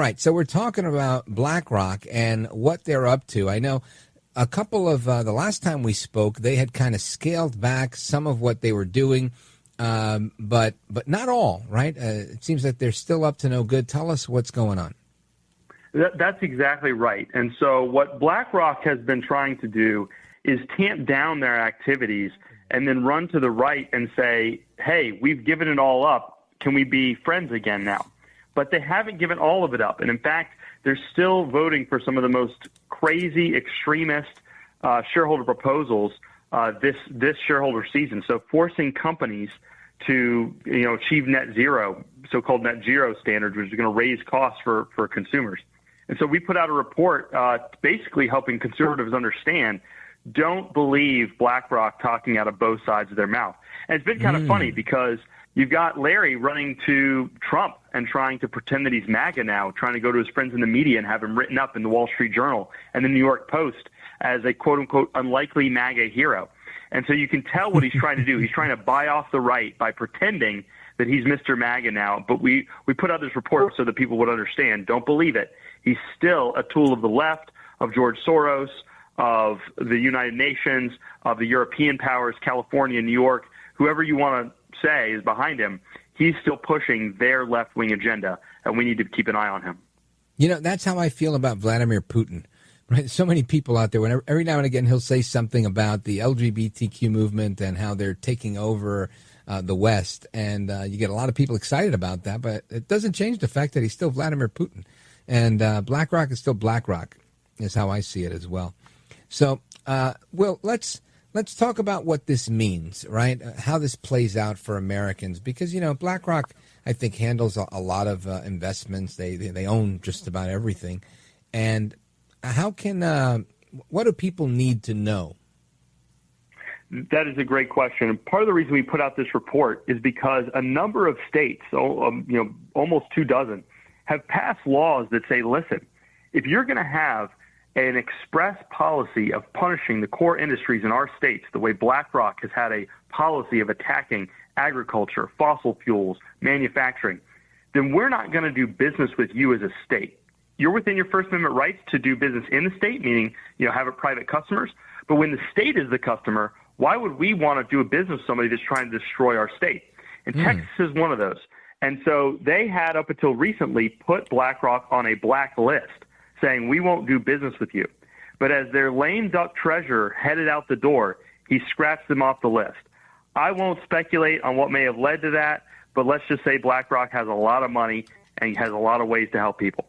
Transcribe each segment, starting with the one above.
right, so we're talking about BlackRock and what they're up to. I know a couple of the last time we spoke, they had kind of scaled back some of what they were doing, but not all, right? It seems that they're still up to no good. Tell us what's going on. That's exactly right. And so what BlackRock has been trying to do is tamp down their activities and then run to the right and say, hey, we've given it all up. Can we be friends again now? But they haven't given all of it up. And in fact, they're still voting for some of the most crazy, extremist shareholder proposals this shareholder season. So forcing companies to achieve net zero, so-called net zero standards, which is going to raise costs for consumers. And so we put out a report basically helping conservatives understand, don't believe BlackRock talking out of both sides of their mouth. And it's been kind of funny because you've got Larry running to Trump and trying to pretend that he's MAGA now, trying to go to his friends in the media and have him written up in the Wall Street Journal and the New York Post as a quote-unquote unlikely MAGA hero. And so you can tell what he's trying to do. He's trying to buy off the right by pretending that he's Mr. MAGA now. But we put out this report so that people would understand. Don't believe it. He's still a tool of the left, of George Soros, of the United Nations, of the European powers, California, New York, whoever you want to say is behind him. He's still pushing their left-wing agenda, and we need to keep an eye on him. That's how I feel about Vladimir Putin. Right, so many people out there. Every now and again, he'll say something about the LGBTQ movement and how they're taking over the West, and you get a lot of people excited about that. But it doesn't change the fact that he's still Vladimir Putin, and BlackRock is still BlackRock, is how I see it as well. So, Will, let's talk about what this means, right? How this plays out for Americans, because BlackRock, I think, handles a lot of investments. They own just about everything, and how can what do people need to know? That is a great question. And part of the reason we put out this report is because a number of states, almost 24, have passed laws that say, listen, if you're going to have an express policy of punishing the core industries in our states, the way BlackRock has had a policy of attacking agriculture, fossil fuels, manufacturing, then we're not going to do business with you as a state. You're within your First Amendment rights to do business in the state, meaning, have it private customers. But when the state is the customer, why would we want to do a business with somebody that's trying to destroy our state? And Texas is one of those. And so they had, up until recently, put BlackRock on a black list, saying we won't do business with you. But as their lame duck treasurer headed out the door, he scratched them off the list. I won't speculate on what may have led to that, but let's just say BlackRock has a lot of money and he has a lot of ways to help people.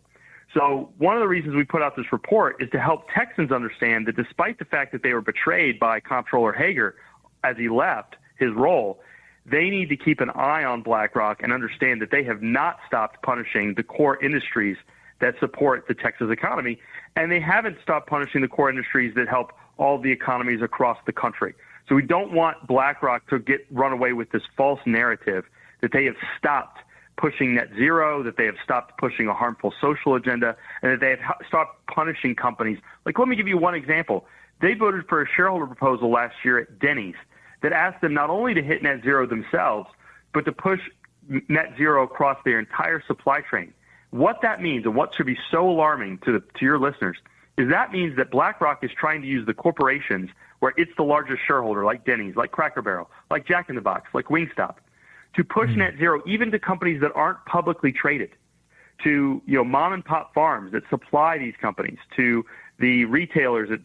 So one of the reasons we put out this report is to help Texans understand that despite the fact that they were betrayed by Comptroller Hager as he left his role, they need to keep an eye on BlackRock and understand that they have not stopped punishing the core industries that support the Texas economy, and they haven't stopped punishing the core industries that help all the economies across the country. So we don't want BlackRock to run away with this false narrative that they have stopped pushing net zero, that they have stopped pushing a harmful social agenda, and that they have stopped punishing companies. Like, let me give you one example. They voted for a shareholder proposal last year at Denny's that asked them not only to hit net zero themselves, but to push net zero across their entire supply chain. What that means, and what should be so alarming to your listeners, is that means that BlackRock is trying to use the corporations where it's the largest shareholder, like Denny's, like Cracker Barrel, like Jack in the Box, like Wingstop, to push net zero even to companies that aren't publicly traded, to mom and pop farms that supply these companies, to the retailers that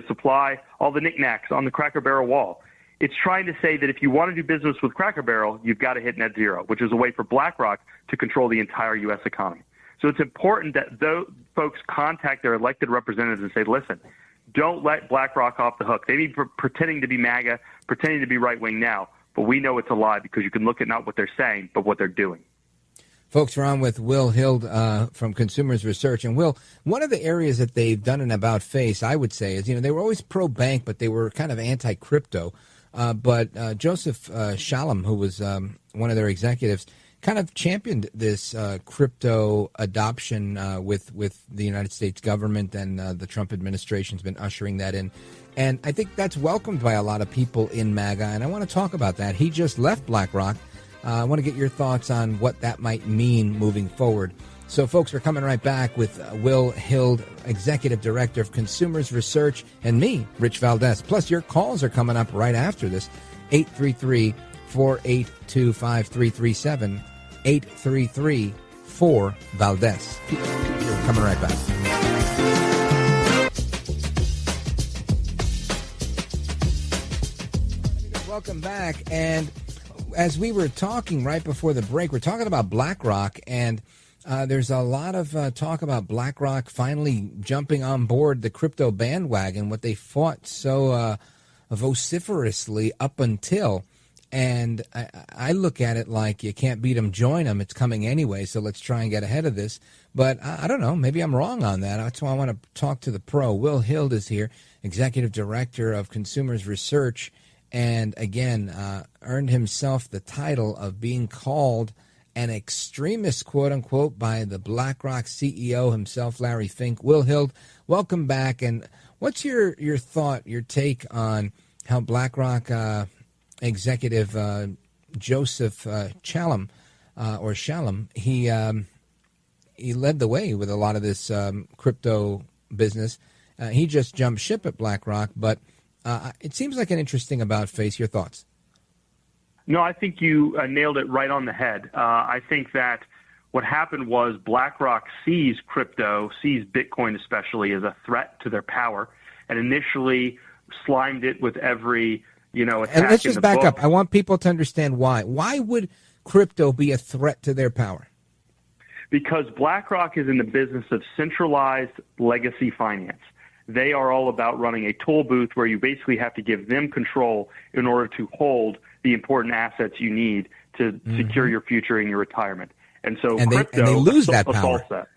supply all the knickknacks on the Cracker Barrel wall. It's trying to say that if you want to do business with Cracker Barrel, you've got to hit net zero, which is a way for BlackRock to control the entire U.S. economy. So it's important that those folks contact their elected representatives and say, listen, don't let BlackRock off the hook. They may be pretending to be MAGA, pretending to be right-wing now, but we know it's a lie because you can look at not what they're saying, but what they're doing. Folks, we're on with Will Hild from Consumers Research. And Will, one of the areas that they've done an about-face, I would say, is, they were always pro-bank, but they were kind of anti-crypto. But Joseph Shalom, who was one of their executives, kind of championed this crypto adoption with the United States government, and the Trump administration's been ushering that in. And I think that's welcomed by a lot of people in MAGA, and I want to talk about that. He just left BlackRock. I want to get your thoughts on what that might mean moving forward. So, folks, we're coming right back with Will Hild, Executive Director of Consumers Research, and me, Rich Valdes. Plus, your calls are coming up right after this. 833-482-5337, 833-4-VALDES. We're coming right back. Welcome back. And as we were talking right before the break, we're talking about BlackRock, and there's a lot of talk about BlackRock finally jumping on board the crypto bandwagon, what they fought so vociferously up until. And I look at it like you can't beat them, join them. It's coming anyway, so let's try and get ahead of this. But I don't know. Maybe I'm wrong on that. That's why I want to talk to the pro. Will Hild is here, Executive Director of Consumers Research, and again, earned himself the title of being called an extremist, quote unquote, by the BlackRock CEO himself, Larry Fink. Will Hild, welcome back. And what's your thought, your take on how BlackRock executive Joseph Shalom, he led the way with a lot of this crypto business. He just jumped ship at BlackRock, but it seems like an interesting about face. Your thoughts? No, I think you nailed it right on the head. I think that what happened was BlackRock sees crypto, sees Bitcoin especially, as a threat to their power, and initially slimed it with every attack. And let's just back book. up. I want people to understand why. Why would crypto be a threat to their power? Because BlackRock is in the business of centralized legacy finance. They are all about running a toll booth where you basically have to give them control in order to hold the important assets you need to secure your future and your retirement. And so crypto they lose that power. assaults that.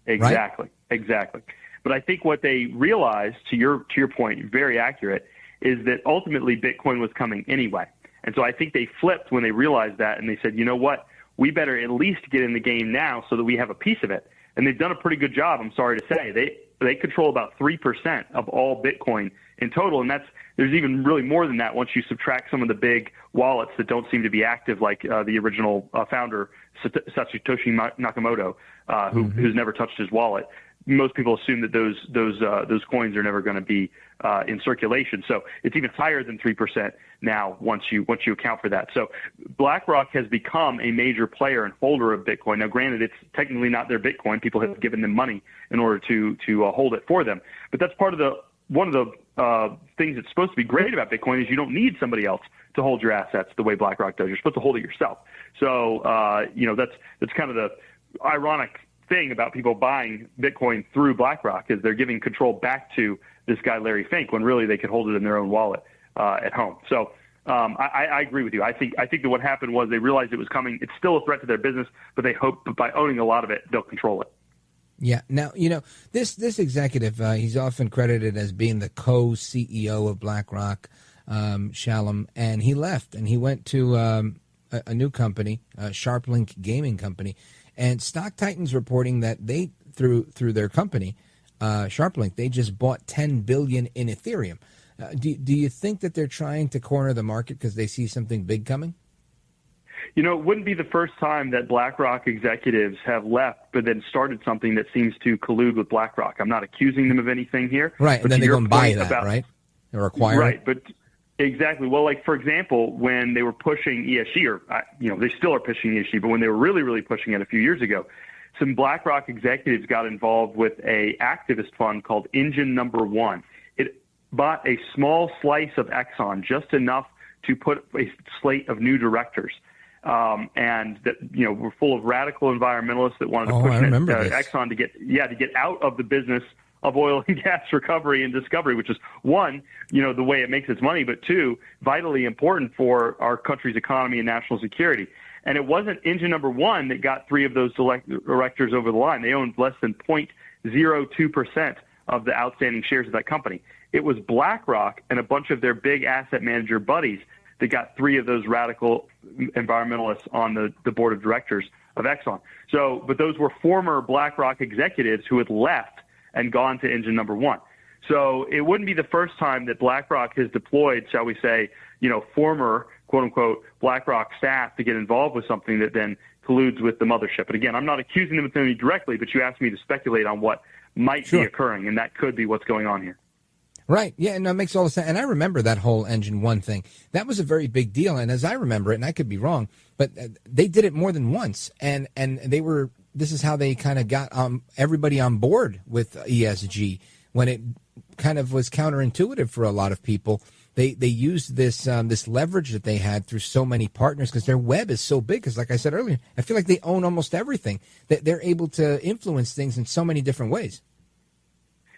Exactly, right? Exactly. But I think what they realized, to your point, very accurate, is that ultimately Bitcoin was coming anyway. And so I think they flipped when they realized that, and they said, you know what, we better at least get in the game now so that we have a piece of it. And they've done a pretty good job, I'm sorry to say. They control about 3% of all Bitcoin in total, and there's even really more than that once you subtract some of the big wallets that don't seem to be active, like the original founder, Satoshi Nakamoto, who's never touched his wallet. Most people assume that those coins are never going to be in circulation. So it's even higher than 3% now once you account for that. So BlackRock has become a major player and holder of Bitcoin. Now, granted, it's technically not their Bitcoin. People have given them money in order to hold it for them. But that's one of the things that's supposed to be great about Bitcoin is you don't need somebody else to hold your assets the way BlackRock does. You're supposed to hold it yourself. So that's kind of the ironic thing about people buying Bitcoin through BlackRock is they're giving control back to this guy Larry Fink when really they could hold it in their own wallet at home. So I agree with you. I think that what happened was they realized it was coming. It's still a threat to their business, but they hope by owning a lot of it, they'll control it. Yeah. Now, this executive, he's often credited as being the co-CEO of BlackRock, Shalom, and he left and he went to a new company, SharpLink Gaming Company. And Stock Titan's reporting that they, through their company, SharpLink, they just bought $10 billion in Ethereum. Do you think that they're trying to corner the market because they see something big coming? It wouldn't be the first time that BlackRock executives have left, but then started something that seems to collude with BlackRock. I'm not accusing them of anything here. Right, and then they go and buy that, right? Or acquire right, it? But exactly. Well, like, for example, when they were pushing ESG, or, they still are pushing ESG, but when they were really, really pushing it a few years ago, some BlackRock executives got involved with a activist fund called Engine Number One. It bought a small slice of Exxon, just enough to put a slate of new directors. And that, were full of radical environmentalists that wanted to push Exxon to get out of the business of oil and gas recovery and discovery, which is one, the way it makes its money, but two, vitally important for our country's economy and national security. And it wasn't Engine Number One that got three of those directors over the line. They owned less than 0.02% of the outstanding shares of that company. It was BlackRock and a bunch of their big asset manager buddies that got three of those radical environmentalists on the board of directors of Exxon. So, but those were former BlackRock executives who had left and gone to Engine Number One. So it wouldn't be the first time that BlackRock has deployed, shall we say, former quote unquote BlackRock staff to get involved with something that then colludes with the mothership. And again, I'm not accusing them of anything directly, but you asked me to speculate on what might be occurring, and that could be what's going on here. Right. Yeah, no, it makes all the sense. And I remember that whole Engine 1 thing. That was a very big deal. And as I remember it, and I could be wrong, but they did it more than once. And they were, this is how they kind of got everybody on board with ESG when it kind of was counterintuitive for a lot of people. They used this leverage that they had through so many partners because their web is so big. Because like I said earlier, I feel like they own almost everything. That they're able to influence things in so many different ways.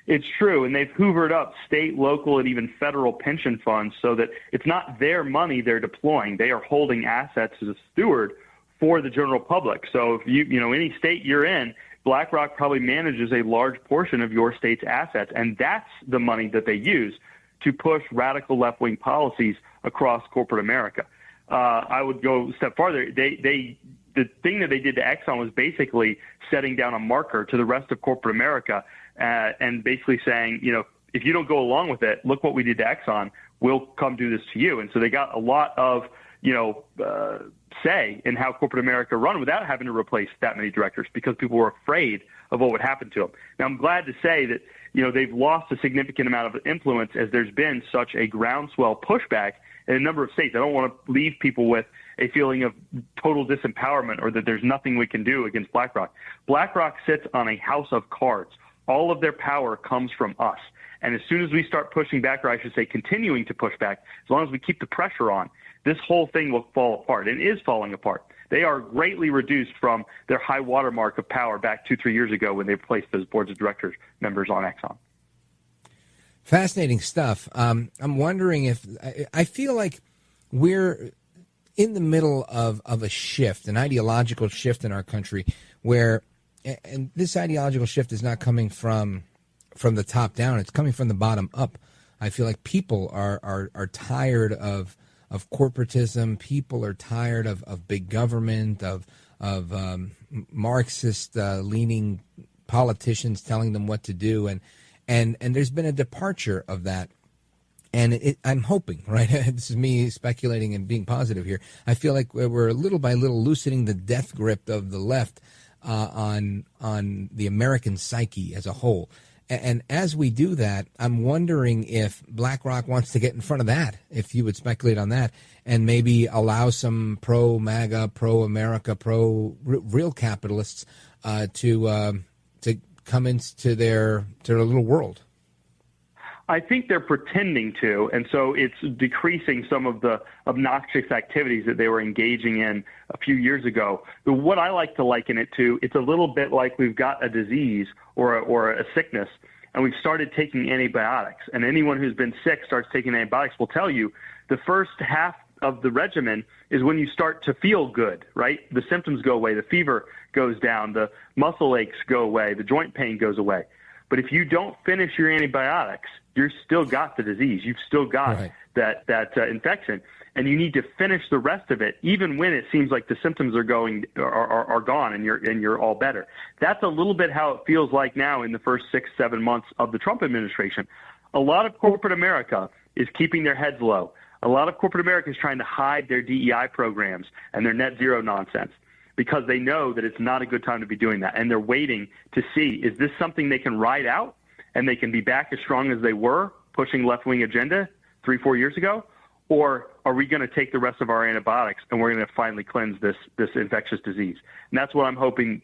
It's true, and they've hoovered up state, local, and even federal pension funds so that it's not their money they're deploying. They are holding assets as a steward for the general public. So if you know, any state you're in, BlackRock probably manages a large portion of your state's assets, and that's the money that they use to push radical left-wing policies across corporate America. I would go a step farther. The thing that they did to Exxon was basically setting down a marker to the rest of corporate America and basically saying, you know, if you don't go along with it, look what we did to Exxon. We'll come do this to you. And so they got a lot of, you know, say in how corporate America run without having to replace that many directors because people were afraid of what would happen to them. Now, I'm glad to say that, you know, they've lost a significant amount of influence as there's been such a groundswell pushback in a number of states. I don't want to leave people with a feeling of total disempowerment or that there's nothing we can do against BlackRock. BlackRock sits on a house of cards. All of their power comes from us. And as soon as we start pushing back, or I should say continuing to push back, as long as we keep the pressure on, this whole thing will fall apart and is falling apart. They are greatly reduced from their high watermark of power back 2-3 years ago when they placed those boards of directors members on Exxon. Fascinating stuff. I'm wondering if I feel like we're in the middle of a shift, an ideological shift in our country where, and this ideological shift is not coming from the top down, it's coming from the bottom up. I feel like people are tired of corporatism. People are tired of big government, of Marxist leaning politicians telling them what to do, and there's been a departure of that. And I'm hoping, right? This is me speculating and being positive here. I feel like we're little by little loosening the death grip of the left on the American psyche as a whole. And as we do that, I'm wondering if BlackRock wants to get in front of that, if you would speculate on that, and maybe allow some pro-MAGA, pro-America, pro-real capitalists to come into their little world. I think they're pretending to, and so it's decreasing some of the obnoxious activities that they were engaging in a few years ago. But what I like to liken it to, it's a little bit like we've got a disease or a sickness, and we've started taking antibiotics. And anyone who's been sick starts taking antibiotics will tell you the first half of the regimen is when you start to feel good, right? The symptoms go away, the fever goes down, the muscle aches go away, the joint pain goes away. But if you don't finish your antibiotics, you've still got the disease. You've still got that infection, and you need to finish the rest of it, even when it seems like the symptoms are gone and you're all better. That's a little bit how it feels like now in the first 6-7 months of the Trump administration. A lot of corporate America is keeping their heads low. A lot of corporate America is trying to hide their DEI programs and their net zero nonsense, because they know that it's not a good time to be doing that. And they're waiting to see, is this something they can ride out and they can be back as strong as they were pushing left-wing agenda 3-4 years ago? Or are we going to take the rest of our antibiotics and we're going to finally cleanse this infectious disease? And that's what I'm hoping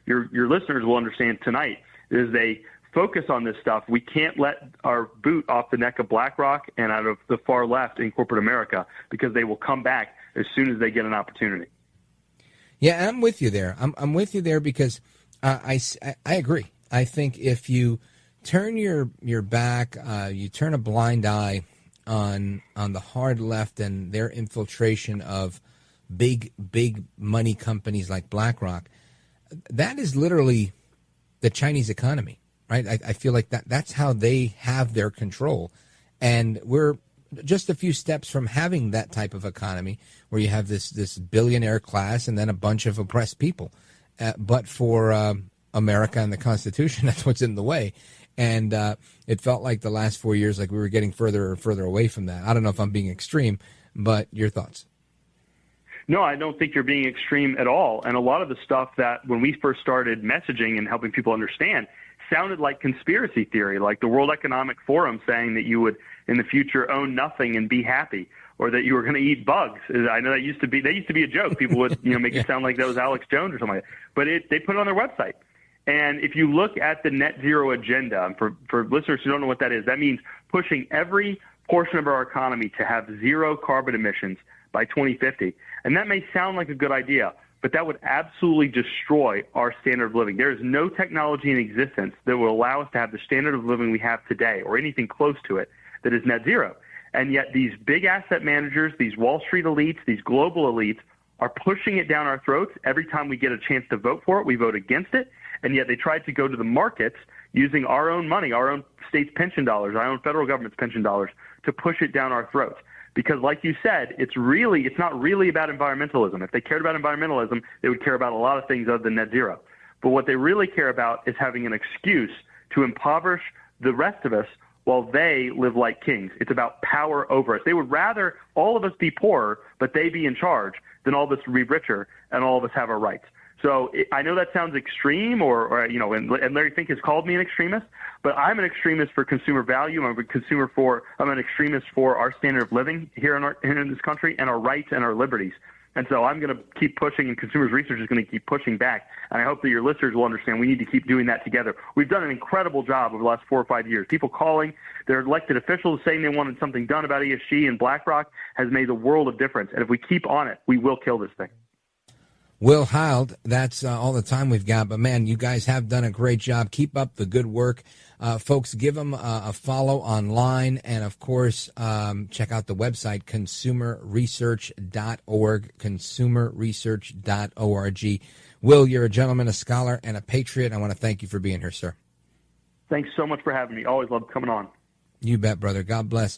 your listeners will understand tonight, is they focus on this stuff. We can't let our boot off the neck of BlackRock and out of the far left in corporate America, because they will come back as soon as they get an opportunity. Yeah, I'm with you there. I'm with you there because I agree. I think if you turn your back, you turn a blind eye on the hard left and their infiltration of big money companies like BlackRock, that is literally the Chinese economy, right? I feel like that's how they have their control, and we're just a few steps from having that type of economy where you have this billionaire class and then a bunch of oppressed people. But for America and the Constitution, that's what's in the way. And it felt like the last 4 years, like we were getting further and further away from that. I don't know if I'm being extreme, but your thoughts? No, I don't think you're being extreme at all. And a lot of the stuff that when we first started messaging and helping people understand sounded like conspiracy theory, like the World Economic Forum saying that you would in the future own nothing and be happy, or that you were going to eat bugs. I know that used to be a joke. People would make it sound like that was Alex Jones or something like that. But they put it on their website. And if you look at the net zero agenda, for listeners who don't know what that is, that means pushing every portion of our economy to have zero carbon emissions by 2050. And that may sound like a good idea, but that would absolutely destroy our standard of living. There is no technology in existence that will allow us to have the standard of living we have today or anything close to it that is net zero. And yet these big asset managers, these Wall Street elites, these global elites are pushing it down our throats. Every time we get a chance to vote for it, we vote against it. And yet they tried to go to the markets using our own money, our own state's pension dollars, our own federal government's pension dollars to push it down our throats. Because like you said, it's not really about environmentalism. If they cared about environmentalism, they would care about a lot of things other than net zero. But what they really care about is having an excuse to impoverish the rest of us while they live like kings. It's about power over us. They would rather all of us be poorer, but they be in charge, than all of us be richer and all of us have our rights. So I know that sounds extreme, and Larry Fink has called me an extremist, but I'm an extremist for consumer value. I'm an extremist for our standard of living here in this country and our rights and our liberties. And so I'm going to keep pushing, and Consumers Research is going to keep pushing back. And I hope that your listeners will understand we need to keep doing that together. We've done an incredible job over the last 4 or 5 years. People calling, their elected officials saying they wanted something done about ESG, and BlackRock has made the world of difference. And if we keep on it, we will kill this thing. Will Hild, that's all the time we've got. But, man, you guys have done a great job. Keep up the good work. Folks, give them a follow online. And, of course, check out the website, consumerresearch.org, consumerresearch.org. Will, you're a gentleman, a scholar, and a patriot. I want to thank you for being here, sir. Thanks so much for having me. Always love coming on. You bet, brother. God bless.